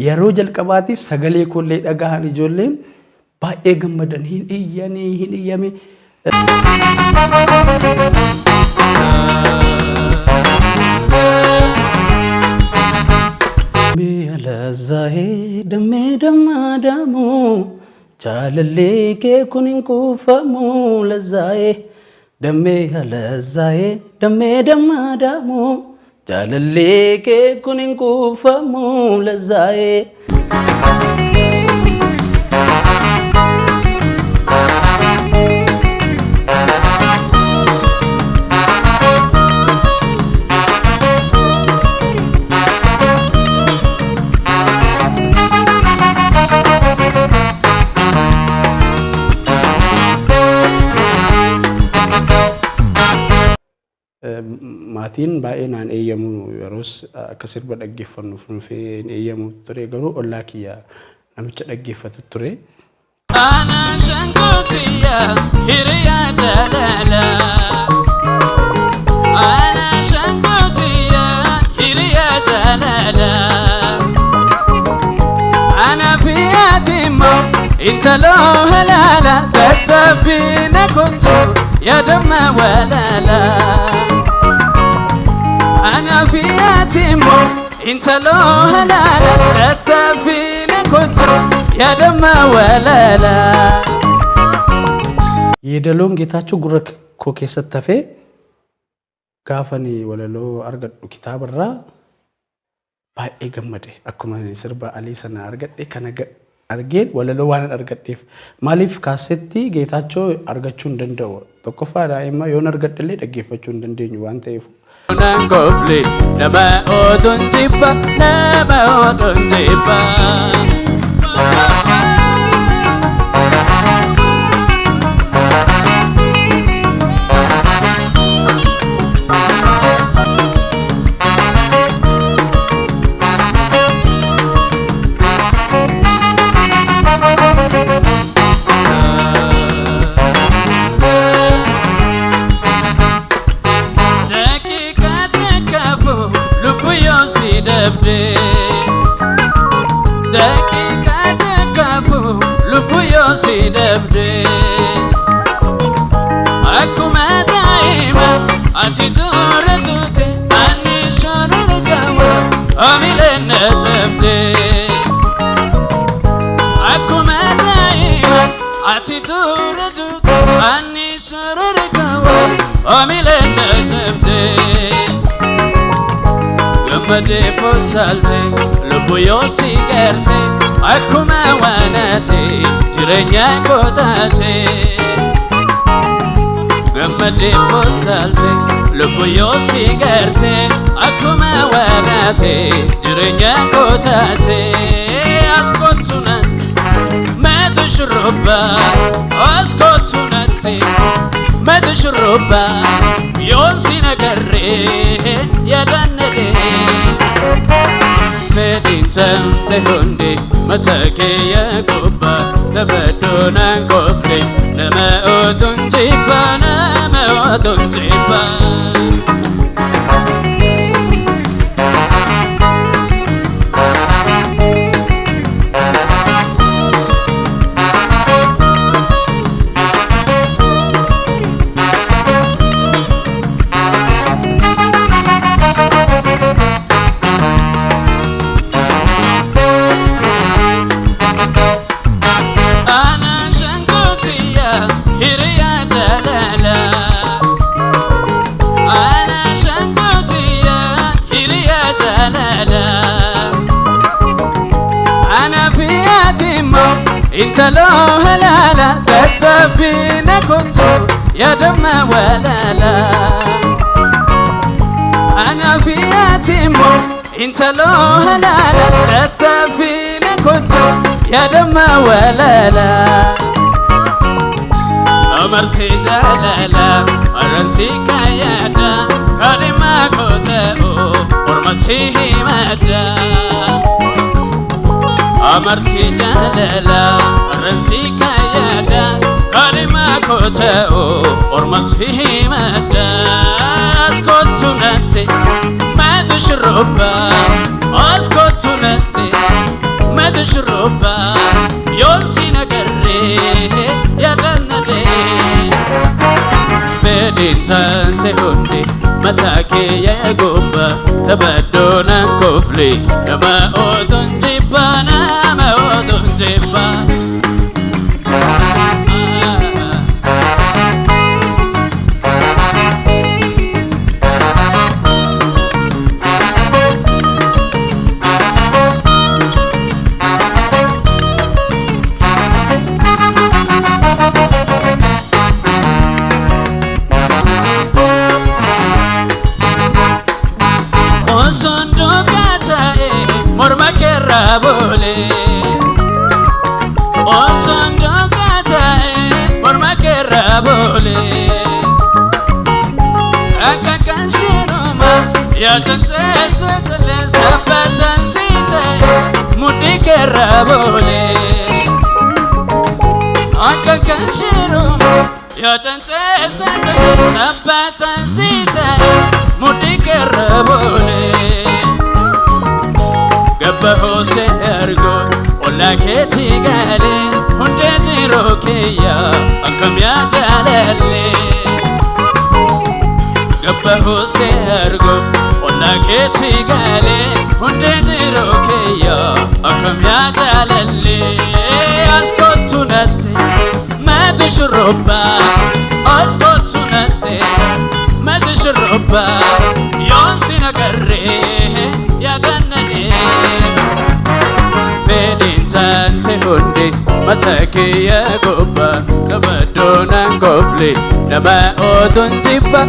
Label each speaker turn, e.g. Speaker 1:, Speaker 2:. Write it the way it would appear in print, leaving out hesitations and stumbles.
Speaker 1: yeroo jalqabaatiif sagalee kollee dhagahan ijoolleen baay'ee gammadan hin iyyame Bialazahe dame damadamu jalalle ke kunin kufamu lazahe dame alazahe dame damadamu jalalle ke kunin kufamu lazahe maatiin baay'inaan eeyyamu yeroos akka sirba dhaggeeffannuuf nufee eeyyamu ture garuu ollaa kiyya namicha dhaggeeffatu ture
Speaker 2: ana shankotiya hiriya jalala ana shankotiya hiriya jalala ana fiyatimo intalo halala tatafina kuntu yadama walala أنا فياتيمو إنت لو هلالا تتفيني كنت يا دم ولالا
Speaker 1: يدلون جيتاچو غرك كوكي ستفي غافني ولالو أرغد كتاب الرا باي غمده أكما سربا علي سنة أرغد كان أرغد ولالو وانا أرغد ماليف كاسيتي جيتاچو أرغدچون دندو توقفا رائما يون أرغد لي دغيفچون دندو وان تيفو
Speaker 2: Nangofli nama odun jipa si dabde aku madaima ati duradute ani sharurgawa amilena tabde aku madaima ati duradute ani sharurgawa amilena tabde gamade fosalte lubuyo sigarte Akkuma waanate jireenya kootaate gammadee footaalte lubbu yoo si garte akkuma waanate jireenya kootaate as kottu natti meetu shurrubba as kottu natti meetu shurrubba yoon si nagarree yaadannadee Medin tante hundi matake ya kubba tabadona kubli nama odun jipa Intalo halala tatafina kuntu ya dama walala Ana fiyatimo intalo halala tatafina kuntu ya dama walala Amarti jalala aransi kayada kadima koteo ormati himada Amarti jalala ransi kayada kadima koteo ormati himada askotunate madshruba askotunate shurubba yon sinagare ya danade bedintante hundi matake ya gubba tabadona kofli nama odun jibba Bole Osondo katae Morma kera bole Akakan shiroma Ya jante setele Sabatan sita Mudi kera bole Akakan shiroma Ya jante setele Sabatan sita Mudi kera bole Gabbaho se ergo Ola keti gale Hunde jiro keya Akam ya jalale Gabbaho se ergo Ola keti gale Hunde jiro keya Akam ya jalale Askotu nate Madu shurubba Askotu nate Madu shurubba Yon sinagare Ya ganade Bedintante hundi matake ya gubba tabadona kofli nama odun jibba